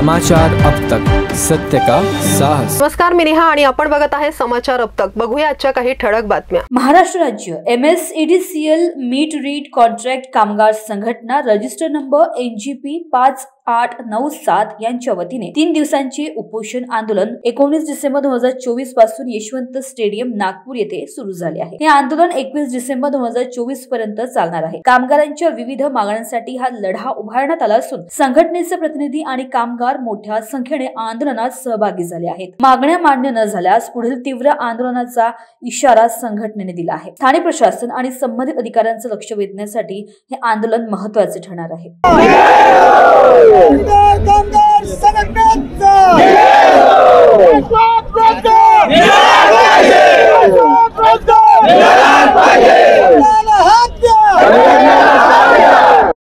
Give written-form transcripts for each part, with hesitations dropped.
समाचार अब तक, सत्य का साहस। नमस्कार, मी नेहा आणि आपण बघत आहे समाचार अब तक। बघूया आजच्या काही ठळक बातम्या। महाराष्ट्र राज्य MSEDCL मीट रीड कॉन्ट्रॅक्ट कामगार संघटना रजिस्टर नंबर NGP 5897 यांच्या वतीने 3 दिवसांचे उपोषण आंदोलन 19 डिसेंबर 2024 पासून यशवंत स्टेडियम नागपूर येथे सुरू झाले आहे। हे आंदोलन 21 डिसेंबर 2024 पर्यंत चालणार आहे। कामगारांच्या विविध मागण्यांसाठी हा लढा उभारण्यात आला असून संघटनेचे प्रतिनिधी आणि कामगार मोठ्या संख्येने आंदोलनात सहभागी झाले आहेत। मागण्या मान्य न झाल्यास पुढील तीव्र आंदोलनाचा इशारा संघटनेने दिला आहे। स्थानिक प्रशासन आणि संबंधित अधिकाऱ्यांचे लक्ष वेधण्यासाठी हे आंदोलन महत्त्वाचे ठरणार आहे।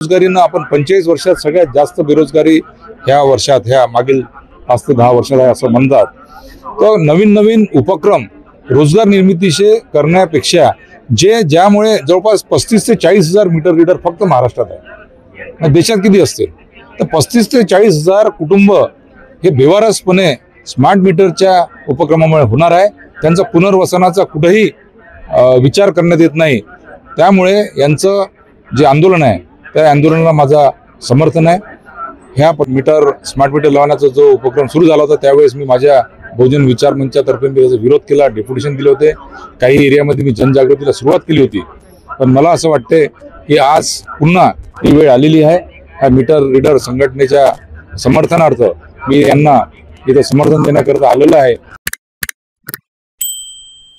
बेरोजगारीनं आपण 45 वर्षात सगळ्यात जास्त बेरोजगारी ह्या वर्षात, ह्या मागील 5 ते 10 वर्षात आहे असं म्हणतात। तर नवीन उपक्रम रोजगार निर्मितीचे करण्यापेक्षा ज्यामुळे जवळपास 35 ते 40 हजार मीटर रीडर फक्त महाराष्ट्रात आहे। देशात किती असतील? तर 35 ते 40 हजार कुटुंब हे बेवारसपणे स्मार्ट मीटरच्या उपक्रमामुळे होणार आहे। त्यांचा पुनर्वसनाचा कुठेही विचार करण्यात येत नाही। त्यामुळे यांचं जे आंदोलन आहे त्या आंदोलनाला माझा समर्थन आहे। ह्या स्मार्ट मीटर लावण्याचा जो उपक्रम सुरू झाला होता त्यावेळेस मी माझ्या बहुजन विचार मंचातर्फे मी त्याचा विरोध केला, डेप्युटेशन दिले होते। काही एरियामध्ये मी जनजागृतीला सुरुवात केली होती। पण मला असं वाटते की आज पुन्हा ही वेळ आलेली आहे। ह्या मीटर रीडर संघटनेच्या समर्थनार्थ मी यांना इथं समर्थन देण्याकरता आलेलो आहे।